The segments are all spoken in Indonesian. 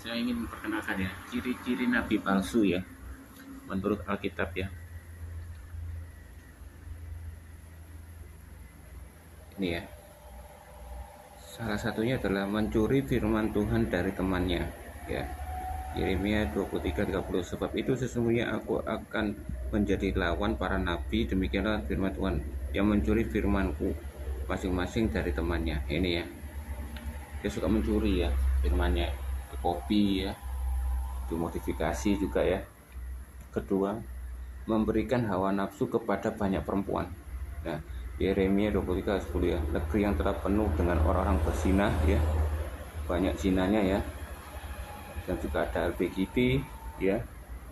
Saya ingin memperkenalkan ya ciri-ciri nabi palsu ya menurut Alkitab ya. Ini ya. Salah satunya adalah mencuri firman Tuhan dari temannya ya. Yeremia 23:30, sebab itu sesungguhnya aku akan menjadi lawan para nabi, demikianlah firman Tuhan, yang mencuri firmanku masing-masing dari temannya. Ini ya, dia suka mencuri ya firmannya, copy ya, dimodifikasi juga ya. Kedua, memberikan hawa nafsu kepada banyak perempuan. Nah, Yeremia 23:10 ya, negeri yang telah penuh dengan orang-orang berzina ya, banyak zinanya ya. Dan juga ada LGBT ya,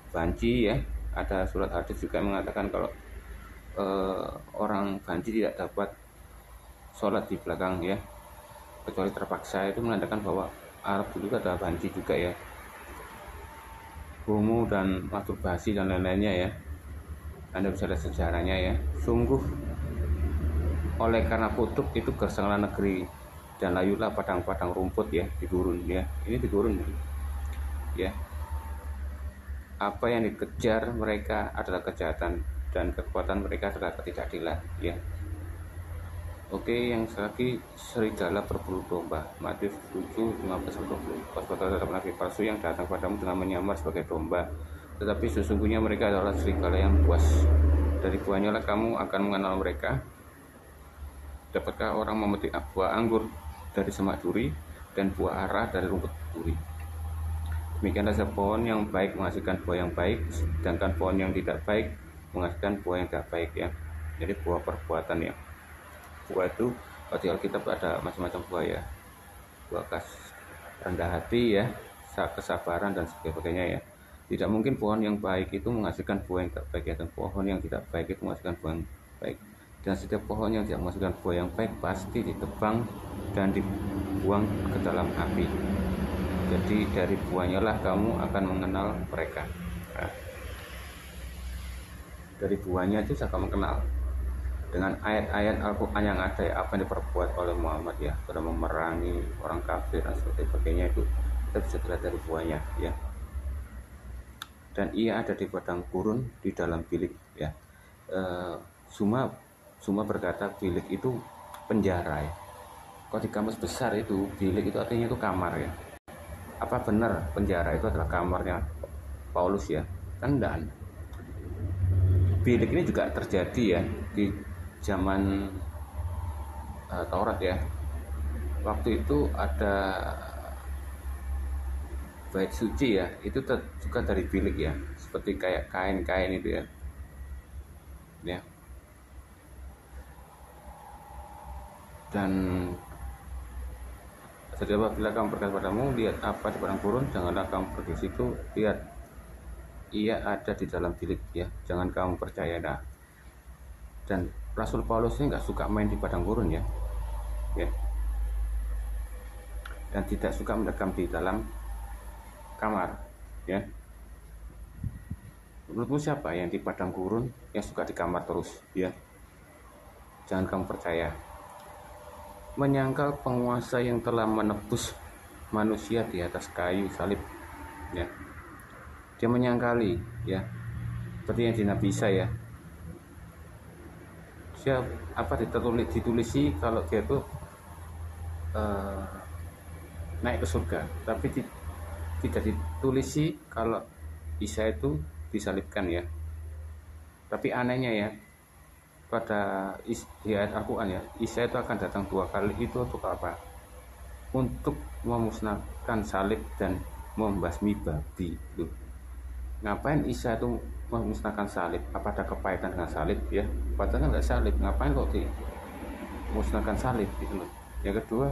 banci ya. Ada surat hadis juga mengatakan kalau orang banci tidak dapat sholat di belakang ya, kecuali terpaksa. Itu menandakan bahwa Arab dulu ada banci juga ya, homo dan masturbasi dan lain-lainnya ya. Anda bisa lihat sejarahnya ya. Sungguh oleh karena kutuk itu gersanglah negeri, dan layulah padang-padang rumput ya di gurun ya. Ini di gurun ya. Apa yang dikejar mereka adalah kejahatan, dan kekuatan mereka adalah ketidakadilan ya. Oke, yang lagi serigala berbulu domba, Matius 7:15-20. Waspada terhadap nabi palsu yang datang padamu dengan menyamar sebagai domba, tetapi sesungguhnya mereka adalah serigala yang buas. Dari buahnya lah kamu akan mengenal mereka. Dapatkah orang memetik buah anggur dari semak duri, dan buah ara dari rumput duri? Demikianlah pohon yang baik menghasilkan buah yang baik, sedangkan pohon yang tidak baik menghasilkan buah yang tidak baik ya. Jadi buah perbuatan ya. Buah itu di Alkitab ada macam-macam buah ya. Buah rendah hati ya, kesabaran dan sebagainya ya. Tidak mungkin pohon yang baik itu menghasilkan buah yang tidak baik ya, dan pohon yang tidak baik itu menghasilkan buah yang baik. Dan setiap pohon yang tidak menghasilkan buah yang baik pasti ditebang dan dibuang ke dalam api. Jadi dari buahnya lah kamu akan mengenal mereka. Nah, dari buahnya itu saya akan mengenal. Dengan ayat-ayat Al-Quran yang ada ya, apa yang diperbuat oleh Muhammad ya, sudah memerangi orang kafir dan sebagainya, itu kita bisa lihat dari buahnya ya. Dan ia ada di padang gurun di dalam bilik ya. Suma berkata bilik itu penjara ya. Kalau di kamus besar itu bilik itu artinya itu kamar ya. Apa benar penjara itu adalah kamarnya Paulus ya? Kan enggak. Bilik ini juga terjadi ya di zaman Taurat ya. Waktu itu ada bait suci ya, itu juga dari bilik ya, seperti kayak kain-kain itu ya. Ya. Dan jadi apabila kamu berkata padamu, lihat apa di padang gurun, janganlah kamu pergi situ, lihat ia ada di dalam bilik ya, jangan kamu percaya. Nah, dan Rasul Paulus ini nggak suka main di padang gurun ya, dan tidak suka mendekam di dalam kamar ya. Menurutmu siapa yang di padang gurun yang suka di kamar terus ya? Jangan kamu percaya. Menyangkal penguasa yang telah menebus manusia di atas kayu salib ya. Dia menyangkali ya, seperti yang di Nabi Isa ya. Apa ditulisi kalau dia itu naik ke surga, tapi tidak ditulisi kalau Isa itu disalibkan ya. Tapi anehnya ya, pada di ayat Al-Quran ya, Isa itu akan datang 2 kali. Itu untuk apa? Untuk memusnahkan salib dan membasmi babi. Loh, ngapain Isa itu memusnahkan salib? Apa ada kepahitan dengan salib ya? Padahal nggak salib, ngapain kok memusnahkan salib gitu loh. Yang kedua,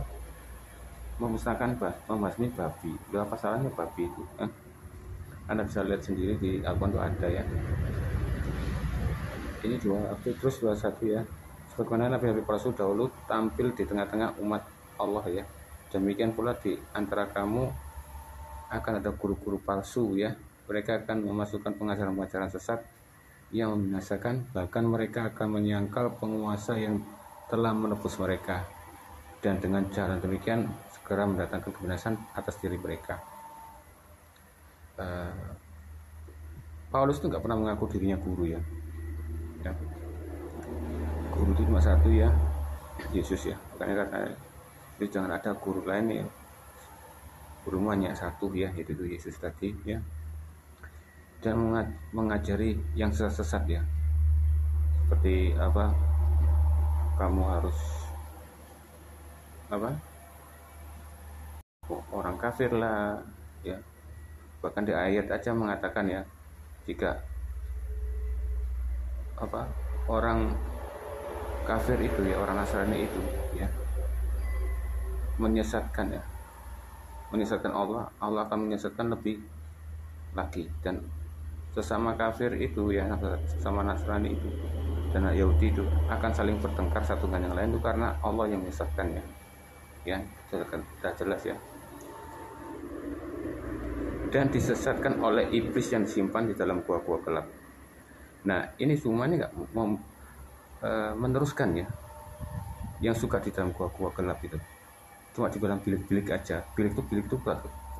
memusnahkan membasmi babi. Loh, apa salahnya babi itu? Anda bisa lihat sendiri di Al-Quran itu ada ya. Ini 2 Petrus 2:1 ya. Sebagaimana Nabi palsu dahulu tampil di tengah-tengah umat Allah ya, demikian pula di antara kamu akan ada guru-guru palsu ya. Mereka akan memasukkan pengajaran-pengajaran sesat yang membinasakan, bahkan mereka akan menyangkal penguasa yang telah menebus mereka, dan dengan cara demikian segera mendatangkan kebinasan atas diri mereka. eh, Paulus itu nggak pernah mengaku dirinya guru ya. Ya, guru itu cuma satu ya, Yesus ya. Makanya kata itu jangan ada guru lain ya, gurumu hanya satu ya, yaitu Yesus tadi ya. Dan mengajari yang sesat ya, seperti apa, kamu harus apa, orang kafir lah ya. Bahkan di ayat aja mengatakan ya, jika apa, orang kafir itu ya, orang Nasrani itu ya menyesatkan ya, menyesatkan Allah, Allah akan menyesatkan lebih lagi. Dan sesama kafir itu ya, sesama Nasrani itu dan Yahudi itu akan saling bertengkar satu dengan yang lain itu karena Allah yang menyesatkannya ya, sudah jelas ya. Dan disesatkan oleh iblis yang disimpan di dalam gua-gua gelap. Nah ini semuanya nggak mau meneruskan ya, yang suka di dalam gua-gua gelap itu cuma dibilang bilik-bilik aja. Bilik itu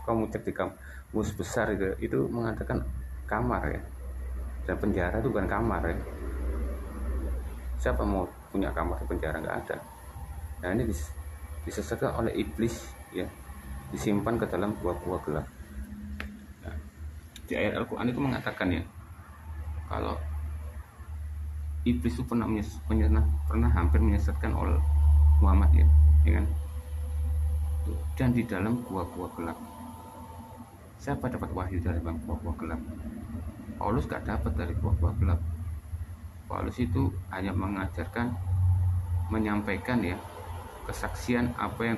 kamu cek di kamus besar itu mengatakan kamar ya, dan penjara itu bukan kamar ya. Siapa mau punya kamar di penjara? Nggak ada. Nah ini disesatkan oleh iblis ya, disimpan ke dalam gua-gua gelap. Nah, di ayat Al-Quran itu mengatakan ya, kalau iblis itu pernah hampir menyesatkan oleh Muhammad ya, kan? Dan di dalam gua-gua gelap, siapa dapat wahyu dari gua-gua gelap? Paulus gak dapat dari gua-gua gelap. Paulus itu hanya mengajarkan, menyampaikan ya, kesaksian apa yang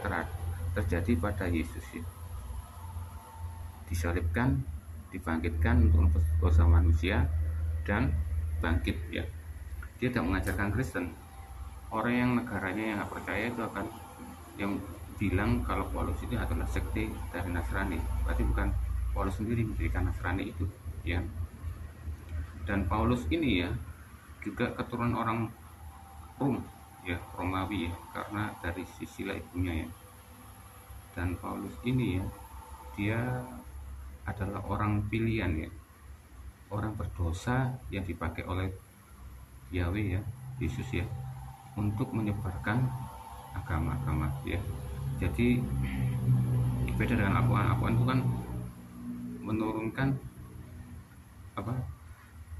terjadi pada Yesus ya. Disalibkan, dibangkitkan untuk menebus dosa manusia dan bangkit ya. Dia tidak mengajarkan Kristen. Orang yang negaranya yang nggak percaya itu akan yang bilang kalau Paulus itu adalah sekte dari Nasrani. Berarti bukan Paulus sendiri mendirikan Nasrani itu ya. Dan Paulus ini ya juga keturunan orang Rom ya, Romawi ya, karena dari Sisilia ibunya ya. Dan Paulus ini ya, dia adalah orang pilihan ya, orang berdosa yang dipakai oleh Yahweh ya, Yesus ya, untuk menyebarkan agama-agama ya. Jadi beda dengan Al-Quran itu kan menurunkan apa,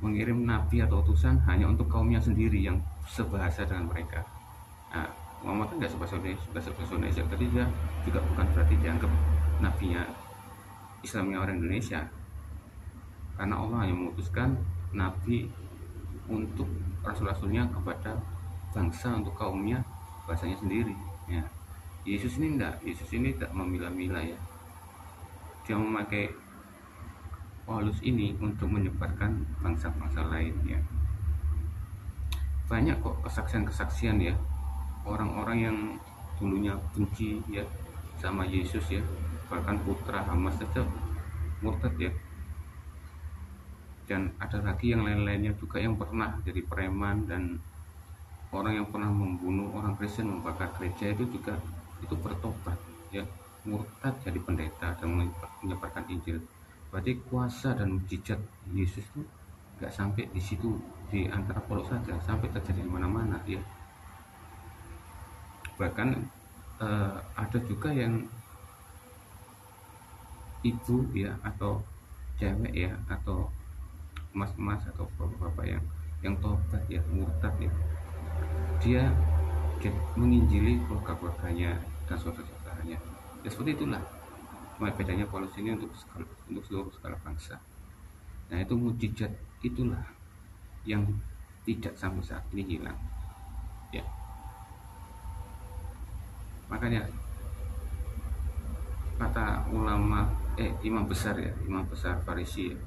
mengirim nabi atau utusan hanya untuk kaumnya sendiri yang sebahasa dengan mereka. Nah, Muhammad kan nggak sebahasa Indonesia, tapi dia juga bukan berarti dianggap nabinya Islamnya orang Indonesia, karena Allah hanya memutuskan nabi untuk rasul-rasulnya kepada bangsa, untuk kaumnya, bahasanya sendiri ya. Yesus ini tidak memilah-milah ya, dia memakai Paulus ini untuk menyebarkan bangsa-bangsa lain ya. Banyak kok kesaksian-kesaksian ya, orang-orang yang dulunya benci ya sama Yesus ya, bahkan putra Hamas saja murtad ya. Dan ada lagi yang lain-lainnya juga yang pernah jadi preman, dan orang yang pernah membunuh orang Kristen, membakar gereja itu juga itu bertobat ya, murtad jadi pendeta dan menyebarkan Injil. Berarti kuasa dan mujizat Yesus itu nggak sampai di situ di antara Paulus saja, sampai terjadi di mana-mana ya. Bahkan ada juga yang ibu ya, atau cewek ya, atau mas-mas atau bapak-bapak yang tobat ya, murtad ya, dia menginjili keluarga-keluarganya dan saudara-saudaranya ya. Seperti itulah. Cuma bedanya Paulus ini untuk seluruh segala bangsa. Nah itu mujizat itulah yang tidak sampai saat ini hilang ya. Makanya kata ulama imam besar Farisi ya,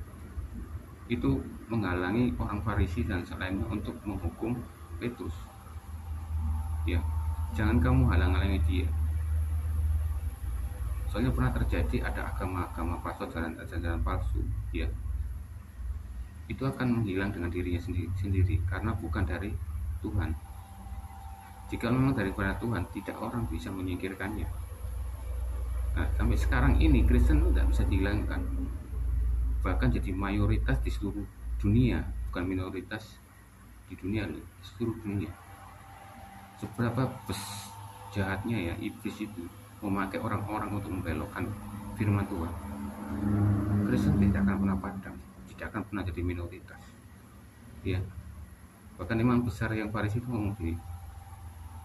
itu menghalangi orang Farisi dan selainnya untuk menghukum Petrus ya. Jangan kamu halang-halangi dia, soalnya pernah terjadi ada agama-agama palsu, ajaran palsu ya, itu akan menghilang dengan dirinya sendiri karena bukan dari Tuhan. Jika memang daripada Tuhan, tidak orang bisa menyingkirkannya. Nah, sampai sekarang ini Kristen tidak bisa dihilangkan. bahkan jadi mayoritas di seluruh dunia, bukan minoritas di dunia loh, di seluruh dunia. Seberapa jahatnya ya iblis itu memakai orang-orang untuk membelokkan firman Tuhan. Kristen tidak akan pernah padam, tidak akan pernah jadi minoritas, ya. Bahkan imam besar yang Farisi itu ngomong gini,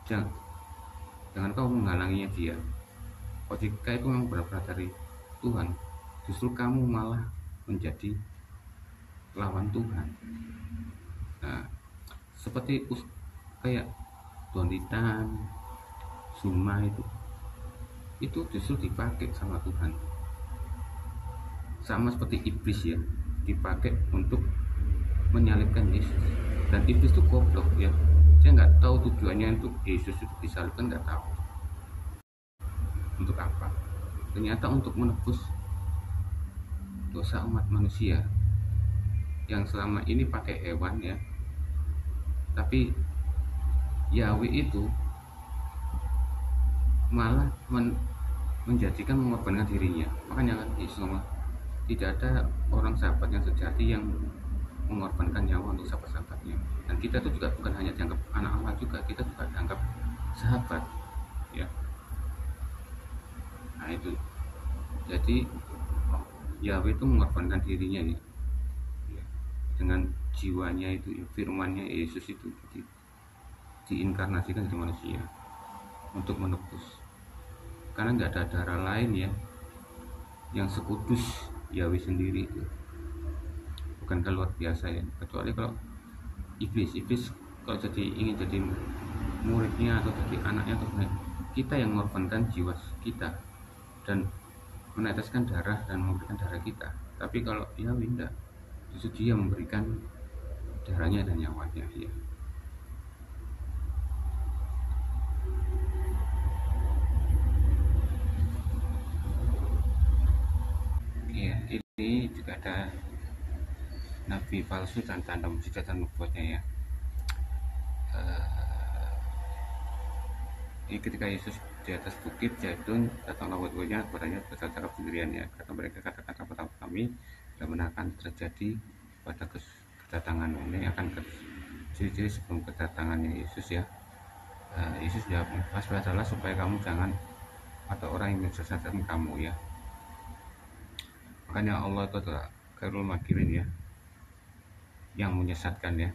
jangan kau menghalanginya dia. Kalau jika itu memang benar-benar dari Tuhan, justru kamu malah menjadi lawan Tuhan. Nah, seperti kayak Donitan, Zuma itu justru dipakai sama Tuhan. Sama seperti iblis ya, dipakai untuk menyalibkan Yesus. Dan iblis itu goblok ya, dia nggak tahu tujuannya untuk Yesus itu disalibkan, nggak tahu untuk apa. Ternyata untuk menebus dosa umat manusia yang selama ini pakai hewan ya, tapi Yahweh itu malah menjadikan mengorbankan dirinya. Makanya kan Yesus ngomong, tidak ada orang sahabat yang sejati yang mengorbankan nyawa untuk sahabat-sahabatnya. Dan kita itu juga bukan hanya dianggap anak Allah juga, kita juga dianggap sahabat ya. Nah itu, jadi Yahweh itu mengorbankan dirinya ya, dengan jiwanya itu ya, firmannya Yesus itu diinkarnasikan dari manusia untuk menebus. Karena nggak ada darah lain ya yang sekudus Yahweh sendiri itu, bukan luar biasa ya. Kecuali kalau iblis kalau ingin jadi muridnya atau jadi anaknya, atau kita yang mengorbankan jiwa kita dan meneteskan darah dan memberikan darah kita. Tapi kalau Yahweh tidak, justru dia memberikan darahnya dan nyawanya ya. Ya, ini juga ada nabi palsu dan tanda mujizat dan nubuatnya ya. Ini ketika Yesus di atas bukit Zaitun, datanglah murid-muridnya kepadanya bersecara sendirian ya. Kata mereka, katakan kepada kami dan akan terjadi pada kedatangan ini, akan ciri-ciri sebelum kedatangannya Yesus ya. Yesus jawab, pasti adalah supaya kamu jangan ada orang yang menyesatkan kamu ya. Makanya Allah itu adalah khairul makirin ya, yang menyesatkan ya.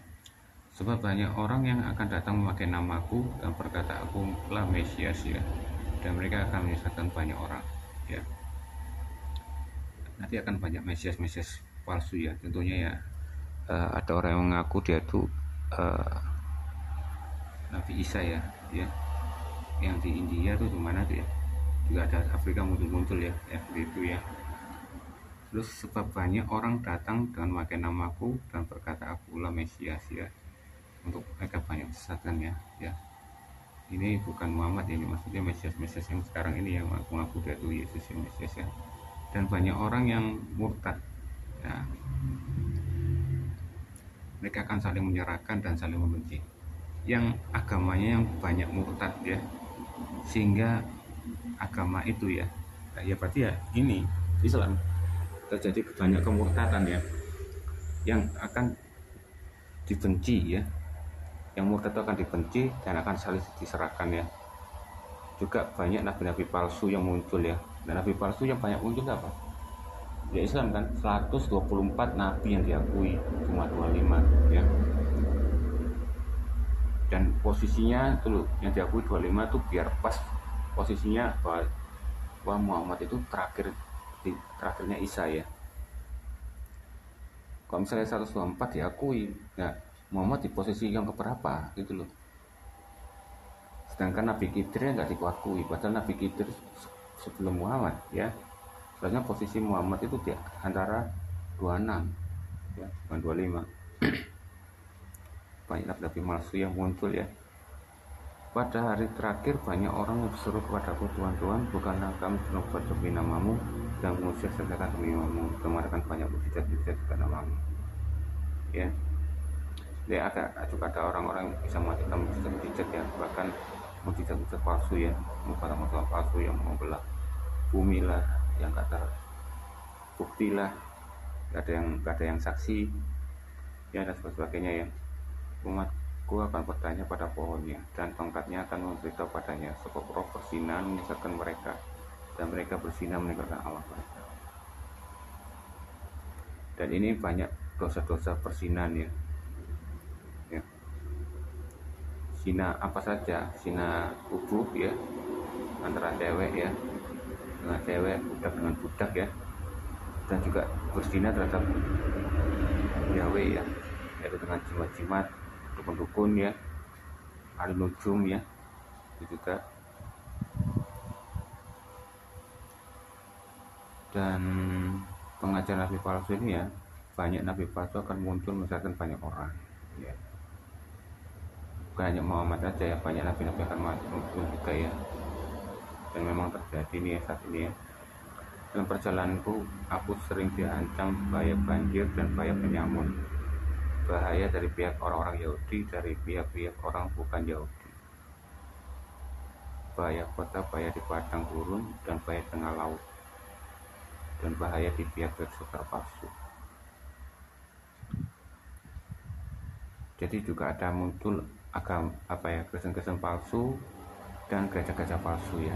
Sebab banyak orang yang akan datang memakai namaku dan berkata aku lah Mesias ya, dan mereka akan menyesatkan banyak orang ya. Nanti akan banyak Mesias palsu ya tentunya ya. Ada orang yang mengaku dia itu Nabi Isa ya, yang di India tuh dimana tuh ya, juga ada Afrika muncul ya itu ya. Terus sebab banyak orang datang dengan memakai namaku dan berkata akulah Mesias ya, untuk mereka banyak sesatan ya. Ini bukan Muhammad, ini maksudnya Mesias yang sekarang ini yang mengaku dia itu Yesus yang Mesias ya. Dan banyak orang yang murtad ya, mereka akan saling menyerahkan dan saling membenci. Yang agamanya yang banyak murtad ya, sehingga agama itu ya, berarti ya ini Islam terjadi banyak kemurtadan ya, yang akan dibenci ya. Yang murtad itu akan dibenci dan akan saling diserahkan ya. Juga banyak nabi-nabi palsu yang muncul ya. Dan nabi palsu yang banyak muncul apa? Ya Islam kan, 124 nabi yang diakui, cuma 25 ya. Dan posisinya itu loh, yang diakui 25 itu biar pas posisinya bahwa Muhammad itu terakhirnya Isa ya. Kalau misalnya 124 diakui, nah Muhammad di posisi yang keberapa gitu loh. Sedangkan Nabi Khidir nggak diakui, padahal Nabi Khidir sebelum Muhammad ya. Sebenarnya posisi Muhammad itu di antara 26 ya, bukan 25. Banyak nabi palsu yang muncul ya. Pada hari terakhir banyak orang yang berseru kepadaku, Tuhan, bukanlah kami bernubuat demi namamu dan mengusir setan demi namamu, mengadakan banyak mujizat-mujizat dengan namamu ya. Dia juga ada orang-orang yang bisa mengadakan mujizat-mujizat ya, bahkan mujizat-mujizat palsu ya, masalah palsu yang membelah bumi lah, yang kata bukti lah gak ada yang saksi ya, dan sebagainya ya. Umatku akan bertanya pada pohonnya, dan tongkatnya akan memberitahu padanya, sebab roh bersinar menyesatkan mereka, dan mereka bersinar meninggalkan Allah mereka. Dan ini banyak dosa-dosa persinan ya. Zina apa saja, zina tubuh ya, antara cewek ya dengan cewek, budak dengan budak ya, dan juga berzina terhadap Yahweh ya, yaitu dengan jimat-jimat, dukun-dukun ya, ahli nujum ya, itu juga. Dan pengajar nabi palsu ini ya, banyak nabi palsu akan muncul misalkan banyak orang ya, bukan hanya Muhammad saja ya, banyak nabi-nabi akan muncul juga ya. Dan memang terjadi nih ya saat ini ya. Dalam perjalananku, aku sering diancam bahaya banjir dan bahaya penyamun, bahaya dari pihak orang-orang Yahudi, dari pihak-pihak orang bukan Yahudi, bahaya kota, bahaya di padang gurun, dan bahaya tengah laut, dan bahaya di pihak-pihak saudara palsu. Jadi juga ada muncul agama Kristen-Kristen palsu dan gereja-gereja palsu ya.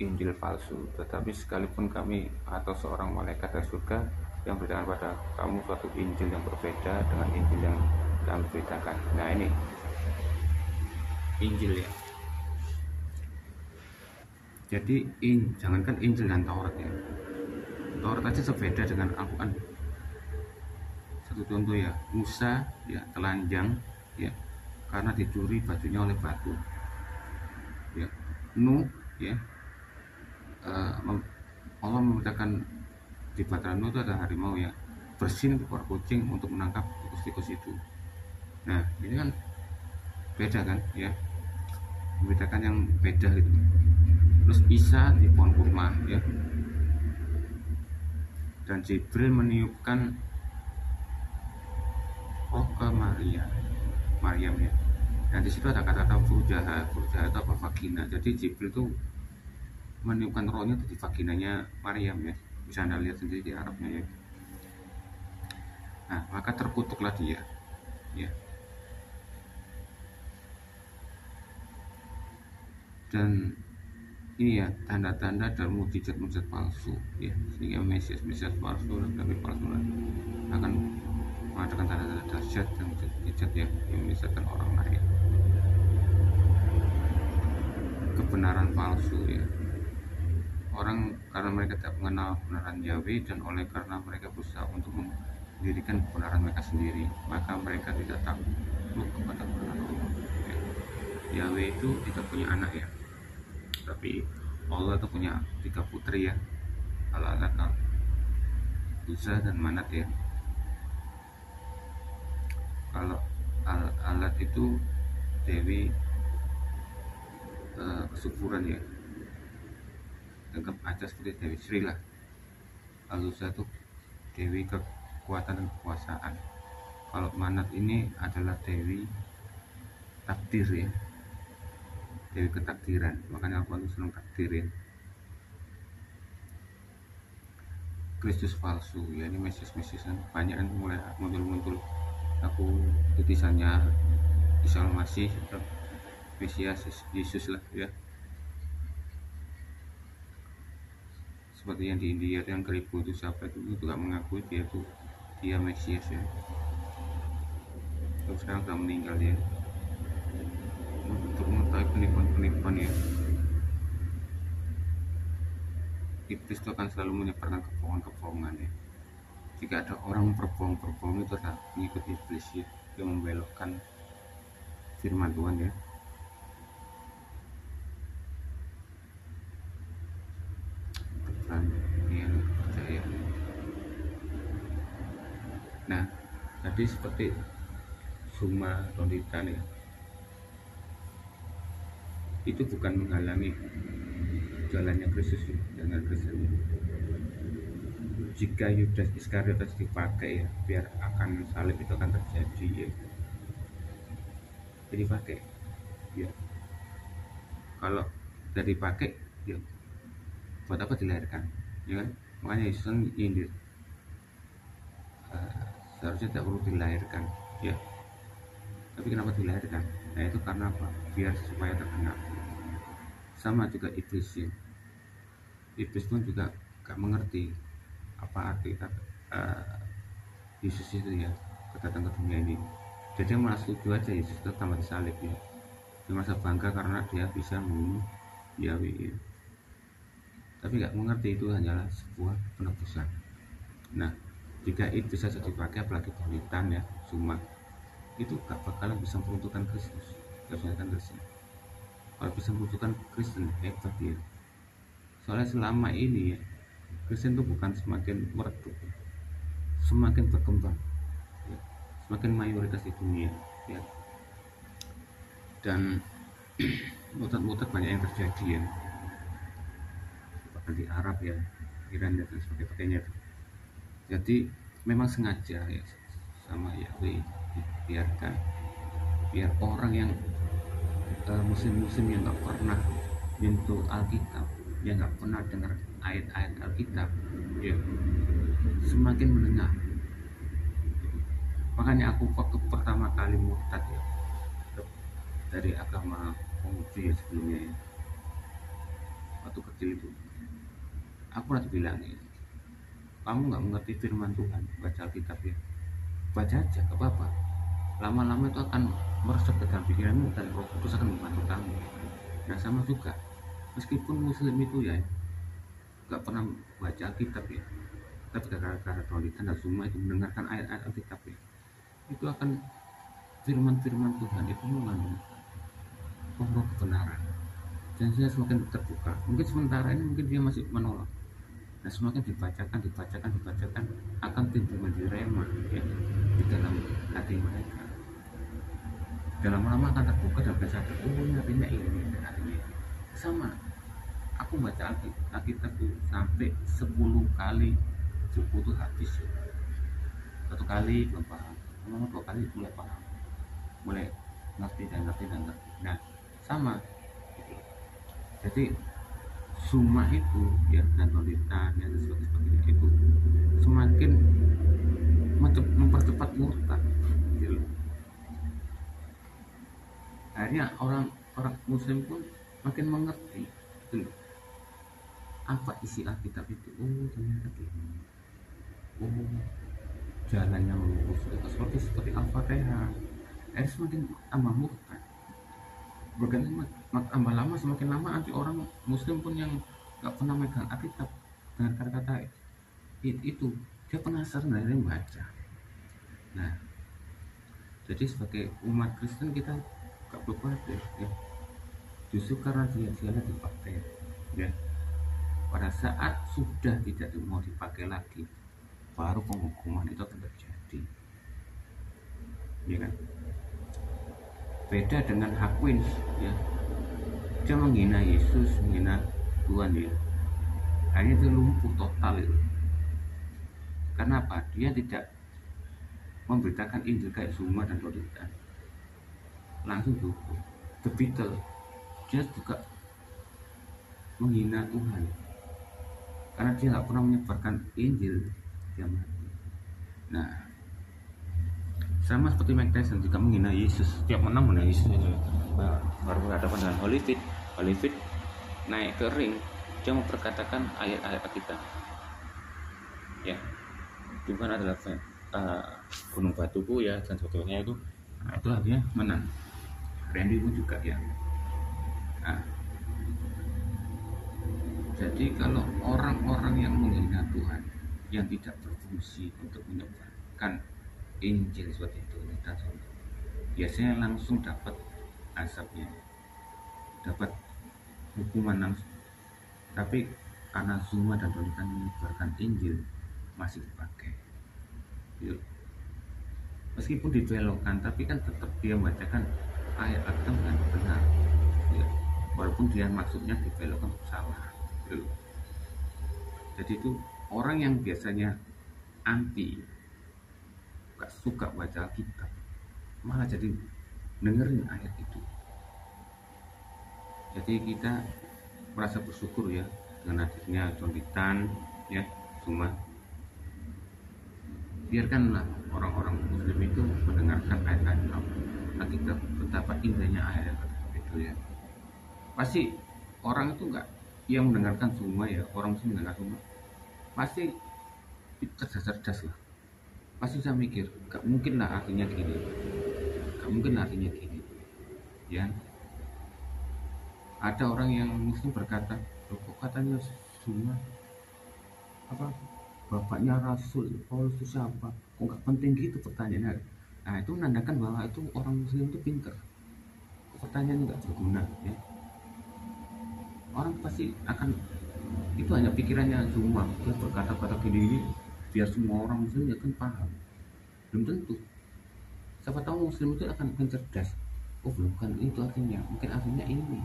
Injil palsu, tetapi sekalipun kami atau seorang malaikat dari surga yang beritakan pada kamu suatu Injil yang berbeda dengan Injil yang kami beritakan. Nah ini Injil ya. Jadi jangankan Injil dan Taurat ya, Taurat aja sebeda dengan Al-Quran. Satu contoh ya, Musa ya telanjang ya karena dicuri bajunya oleh batu ya. Nuh ya, Allah memerintahkan di Bahtera Nuh itu ada harimau ya, bersin ekor kucing untuk menangkap tikus-tikus itu. Nah ini kan beda kan ya, membedakan yang beda gitu. Terus Isa di pohon kurma ya, dan Jibril meniupkan roh ke Maryam ya. Dan di situ ada kata-kata furujaha itu apa, vagina. Jadi Jibril itu meniupkan rohnya di vaginanya Maryam ya, bisa Anda lihat sendiri di Arabnya ya. Nah maka terkutuklah dia ya. Dan ini ya tanda-tanda dan mujizat-mujizat palsu ya, sehingga Mesias palsu dan nabi palsu akan mengadakan tanda-tanda dahsyat dan mujizat ya, yang menyesatkan orang lain. Kebenaran palsu ya, orang karena mereka tidak mengenal kebenaran Yahweh, dan oleh karena mereka berusaha untuk mendirikan kebenaran mereka sendiri, maka mereka tidak takluk kepada kebenaran Allah ya. Yahweh itu tidak punya anak ya, tapi Allah itu punya 3 putri ya, Al-Alat, Uzza, dan Manat ya. Kalau Al-Alat itu dewi kesuburan ya, anggap aja seperti Dewi Sri lah. Al-Uzza itu dewi kekuatan dan kekuasaan. Kalau Manat ini adalah dewi takdir ya, dewi ketakdiran, makanya aku itu senang takdir ya. Kristus palsu ya, ini Mesias-Mesiasan banyak kan mulai muncul. Aku titisannya Isa Al-Masih atau Mesias Yesus lah ya, seperti yang di India yang keribu itu siapa itu juga mengakui dia Mesias ya. Terus sekarang sudah meninggal ya. Untuk mengetahui penipuan-penipuan ya, iblis itu akan selalu menyebarkan kebohongan ya. Jika ada orang berbohong itu adalah pengikut iblis ya, yang membelokkan firman Tuhan ya. Yang percaya. Nah, tadi seperti Suma Tonditan ya, itu bukan menghalangi jalannya Kristus dengan Kristen. Jika Yudas Iskariot dipakai ya, biar akan salib itu akan terjadi ya, jadi pakai ya. Kalau tidak dipakai, ya buat apa dilahirkan, ya kan? Makanya Yesus kan nyindir, seharusnya tidak perlu dilahirkan, ya. Tapi kenapa dilahirkan? Nah itu karena apa? Biar supaya terkenal. Sama juga iblis ya. Iblis pun juga gak mengerti apa arti Yesus itu ya datang ke dunia ini. Jadi dia malah setuju aja Yesus itu tambah disalib ya. Dia merasa bangga karena dia bisa membunuh Yahweh ya. Tapi gak mengerti itu hanyalah sebuah penebusan. Nah, jika itu bisa dipakai apalagi penelitian ya, cuma itu gak bakalan bisa meruntuhkan Kristus, gak bisa meruntuhkan Kristen. Kalau bisa meruntuhkan Kristen hebat ya. Soalnya selama ini ya, Kristen itu bukan semakin meredup, semakin berkembang, ya. Semakin mayoritas di dunia, ya. Dan mutat-mutat banyak yang terjadi ya, bahkan di Arab ya, Iran dan sebagainya. Jadi memang sengaja ya sama Yahweh biarkan biar orang yang muslim-muslim yang nggak pernah menyentuh Alkitab, yang nggak pernah dengar ayat-ayat Alkitab, ya semakin mendengar. Makanya aku waktu pertama kali murtad ya dari agama Konghucu ya sebelumnya ya, waktu kecil itu aku pernah bilang ya, kamu nggak mengerti firman Tuhan, baca Alkitab ya, baca aja gak apa-apa, lama-lama itu akan meresap ke dalam pikiranmu dan Roh Kudus akan membantu kamu. Nah sama juga, meskipun muslim itu ya nggak pernah baca Alkitab ya, tapi gara-gara taulidan dan semua itu mendengarkan ayat-ayat Alkitab ya, itu akan firman-firman Tuhan itu mengandung roh kebenaran, dan saya semakin terbuka. Mungkin sementara ini mungkin dia masih menolak. Nah semakin dibacakan akan timbul menjadi rema ya, di dalam hati mereka. Dan lama-lama akan terbuka dan bisa sadar, oh ini artinya ini dan artinya sama. Aku baca Alkitab itu sampai 10 kali buku itu habis ya. Satu kali belum paham, lama 2 kali mulai paham, mulai ngerti. Nah sama gitu. Jadi summa itu ya dan tolitan dan sebagainya itu semakin mempercepat murtad gitu. Akhirnya orang muslim pun makin mengerti gitu, apa isi Alkitab itu. Oh ternyata gini, oh jalannya lurus itu seperti Al-Fatihah. Akhirnya semakin tambah murtad. Bagaimana tambah lama, semakin lama nanti orang muslim pun yang gak pernah megang Alkitab dengan kata-kata itu dia penasaran dan dia membaca. Nah jadi sebagai umat Kristen kita gak perlu khawatir ya, justru karena dia dipakai ya, pada saat sudah tidak mau dipakai lagi baru penghukuman itu akan terjadi ya kan. Beda dengan Hakwin ya, dia menghina Yesus, menghina Tuhan ya, akhirnya dia lumpuh total itu. Karena apa? Dia tidak memberitakan Injil kayak Zuma dan Doritan, langsung lumpuh. The Beatles, dia juga menghina Tuhan karena dia nggak pernah menyebarkan Injil, dia mati. Nah sama seperti Mike Tyson juga menghina Yesus, setiap menang menghina Yesus itu. Baru berhadapan dengan Holyfield naik ke ring, dia memperkatakan ayat-ayat kita ya, Tuhan adalah gunung batuku ya dan sebagainya itu. Nah, itu akhirnya menang. Randy pun juga ya. Nah, jadi kalau orang-orang yang menghina Tuhan, yang tidak berfungsi untuk menyebarkan Injil seperti itu, biasanya langsung dapat asapnya, dapat hukuman langsung. Tapi karena Zuma dan Dolikan menyebarkan Injil masih dipakai gitu. Meskipun dibelokkan tapi kan tetap dia membacakan ayat Alkitab dengan benar gitu. Walaupun dia maksudnya dibelokkan salah gitu. Jadi itu orang yang biasanya anti, gak suka baca Alkitab, malah jadi dengerin ayat itu. Jadi kita merasa bersyukur ya dengan hadirnya conditan ya, cuma biarkanlah orang-orang muslim itu mendengarkan ayat-ayat Alkitab, betapa indahnya ayat itu ya. Pasti orang itu enggak yang mendengarkan semua ya, orang muslim mendengar semua pasti cerdas lah, pasti saya mikir gak mungkin lah artinya gini, gak mungkin artinya gini ya. Ada orang yang muslim berkata, loh kok katanya semua apa bapaknya Rasul Paulus itu siapa, kok gak penting gitu pertanyaannya. Nah itu menandakan bahwa itu orang muslim itu pinter, pertanyaan nggak berguna ya. Orang pasti akan, itu hanya pikirannya semua, dia berkata-kata gini biar semua orang muslim akan paham. Belum tentu, siapa tahu muslim itu akan cerdas, oh bukan itu artinya, mungkin artinya ini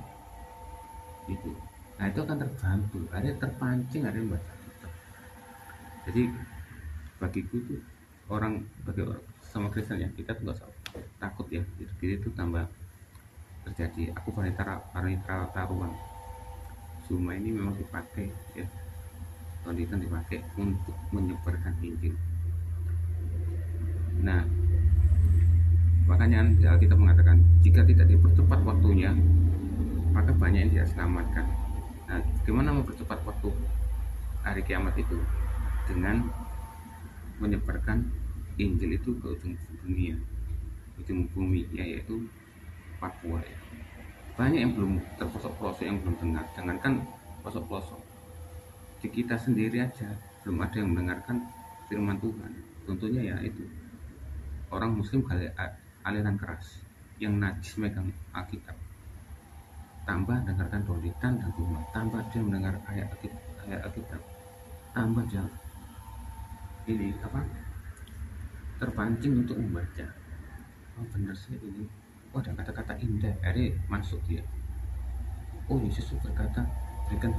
gitu. Nah itu akan terbantu, ada yang terpancing, ada yang baca kitab. Jadi bagiku itu bagi orang sama Kristen ya, kita tuh gak usah takut ya, jadi itu tambah terjadi. Aku panitera taruhan Zuma ini memang dipakai ya, konditan dipakai untuk menyebarkan Injil. Nah makanya kita mengatakan jika tidak dipercepat waktunya maka banyak yang tidak selamatkan. Nah gimana mempercepat waktu hari kiamat itu? Dengan menyebarkan Injil itu ke ujung dunia, ujung bumi ya, yaitu Papua ya. Banyak yang belum terpelosok-pelosok, yang belum dengar, jangankan pelosok-pelosok, di kita sendiri aja belum ada yang mendengarkan firman Tuhan. Contohnya ya itu orang muslim aliran keras yang najis megang Alkitab, tambah dengarkan dolitan dan rumah, tambah dia mendengar ayat Alkitab, tambah dia ini terpancing untuk membaca. Oh benar sih ini, oh ada kata-kata indah, akhirnya masuk dia. Oh Yesus berkata berikan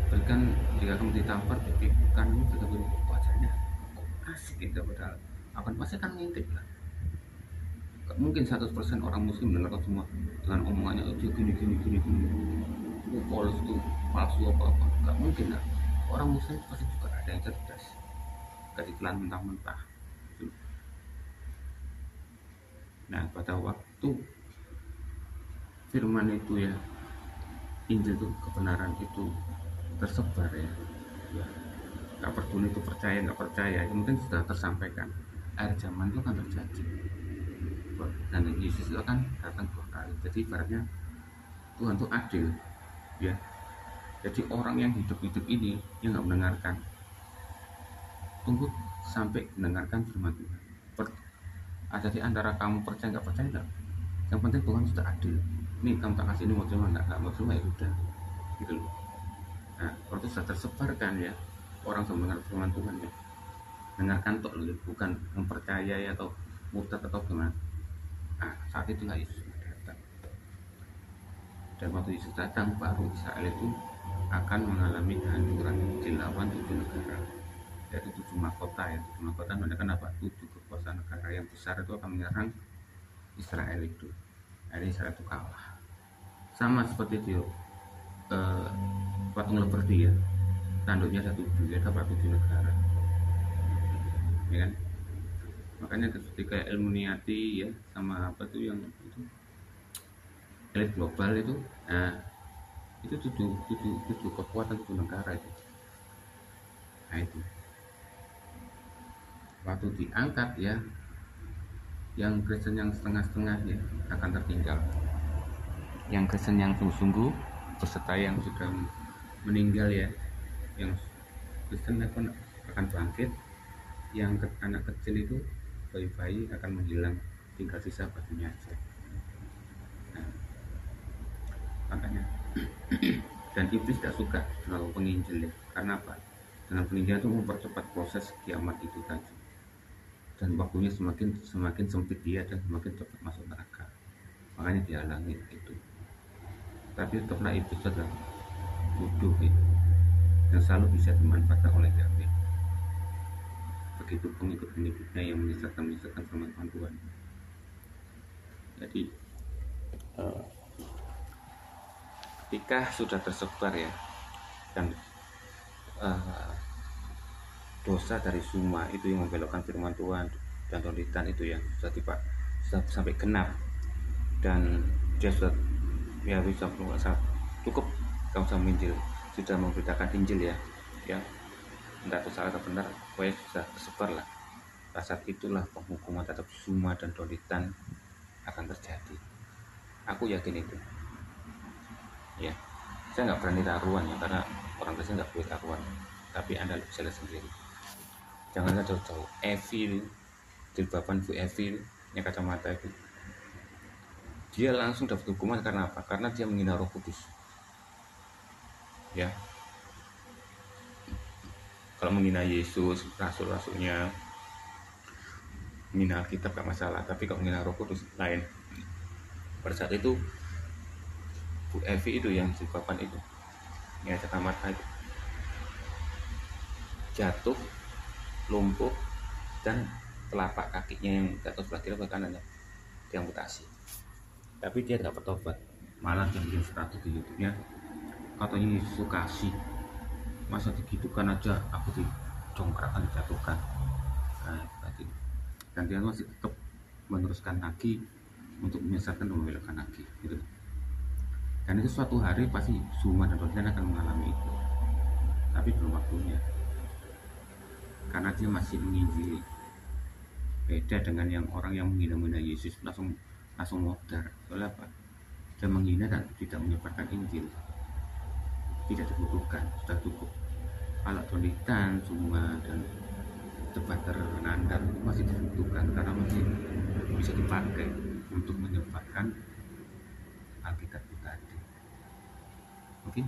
berikan jika kamu ditampar pipi kananmu, berikan wajahnya. Oh, asik gitu, padahal akan pasti akan ngintip lah. Gak mungkin 100% orang muslim mendengarkan semua dengan omongannya oh, dia gini. Oh Paulus itu palsu apa gak mungkin lah. Orang muslim pasti juga ada yang cerdas, gak ditelan mentah-mentah. Nah pada waktu firman itu ya, Injil itu, kebenaran itu tersebar ya, gak peduli itu percaya nggak percaya, yang mungkin sudah tersampaikan, akhir zaman itu akan terjadi dan Yesus itu akan datang 2 kali. Jadi ibaratnya Tuhan itu adil ya. Jadi orang yang hidup ini yang nggak mendengarkan, tunggu sampai mendengarkan firman Tuhan. Ada di antara kamu percaya nggak percaya nggak, yang penting Tuhan sudah adil. Ini kamu tak kasih ini mau terima nggak mau terima ya sudah gitu loh. Nah kalau itu sudah tersebarkan ya, orang sudah mendengar firman Tuhan ya, dengarkan tok loh, bukan mempercayai atau murtad atau gimana. Nah saat itulah Yesus datang, dan waktu Yesus datang baru Israel itu akan mengalami kehancuran dilawan 7 negara, yaitu 7 mahkota ya. 7 mahkota menandakan apa? 7 kekuasaan negara yang besar itu akan menyerang Israel itu. Akhirnya Israel itu kalah, sama seperti di patung Liberty ya, tanduknya ada 7 ya, dapat 7 negara ya kan. Makanya ketika Illuminati ya sama apa tuh yang itu elit global itu, nah itu 7 kekuatan 7 negara itu. Nah itu waktu diangkat ya, yang Kristen yang setengah-setengah ya akan tertinggal, yang Kristen yang sungguh-sungguh beserta yang sudah meninggal ya, yang Kristen akan bangkit, yang anak kecil itu bayi-bayi akan menghilang, tinggal sisa bajunya aja. Nah, makanya dan iblis tidak suka terlalu penginjil ya, karena apa? Dengan penginjilan itu mempercepat proses kiamat itu tadi, dan waktunya semakin sempit dia dan semakin cepat masuk neraka, makanya dihalangi itu. Tapi tetaplah iblis adalah bodoh gitu, yang selalu bisa dimanfaatkan oleh diabli. Begitu pengikut-pengikutnya yang menyesatkan firman Tuhan. Jadi ketika sudah tersebar ya, dan dosa dari Suma itu yang membelokkan firman Tuhan dan Donitan itu ya sudah sampai genap, dan dia sudah ya bisa cukup kamu sudah menginjil, sudah memberitakan Injil ya entah itu salah atau benar, pokoknya sudah tersebar lah. Pada saat itulah penghukuman terhadap Suma dan Donitan akan terjadi. Aku yakin itu ya. Saya nggak berani taruhan ya, karena orang Kristen nggak boleh taruhan, tapi Anda bisa lihat sendiri. Jangan jauh-jauh. Evi, jilbaban Bu Evi yang kacamata itu, dia langsung dapat hukuman karena apa? Karena dia menghina Roh Kudus ya. Kalau menghina Yesus, rasul-rasulnya, menghina Alkitab gak masalah, tapi kalau menghina Roh Kudus lain. Pada saat itu Bu Evi itu yang jilbaban itu, yang kacamata itu, jatuh lumpuh, dan telapak kakinya yang jatuh sebelah kiri sebelah kanan diamputasi. Tapi dia dapat tobat, malah dia bikin status di YouTube-nya, katanya Yesus kasih, masa digitukan aja aku dicongkrakan, dijatuhkan. Nah, dan dia masih tetap meneruskan lagi untuk menyesatkan dan membelokkan lagi gitu. Dan itu suatu hari pasti Suma dan Donitan akan mengalami itu, tapi belum waktunya, karena dia masih menginjili. Beda dengan yang orang yang menghina Yesus langsung modar. Soalnya apa? Dia menghina dan tidak menyebarkan Injil, tidak dibutuhkan, sudah cukup. Kalau Donitan, Suma, dan debater Nandar masih dibutuhkan, karena masih bisa dipakai untuk menyebarkan Alkitab tadi. Oke?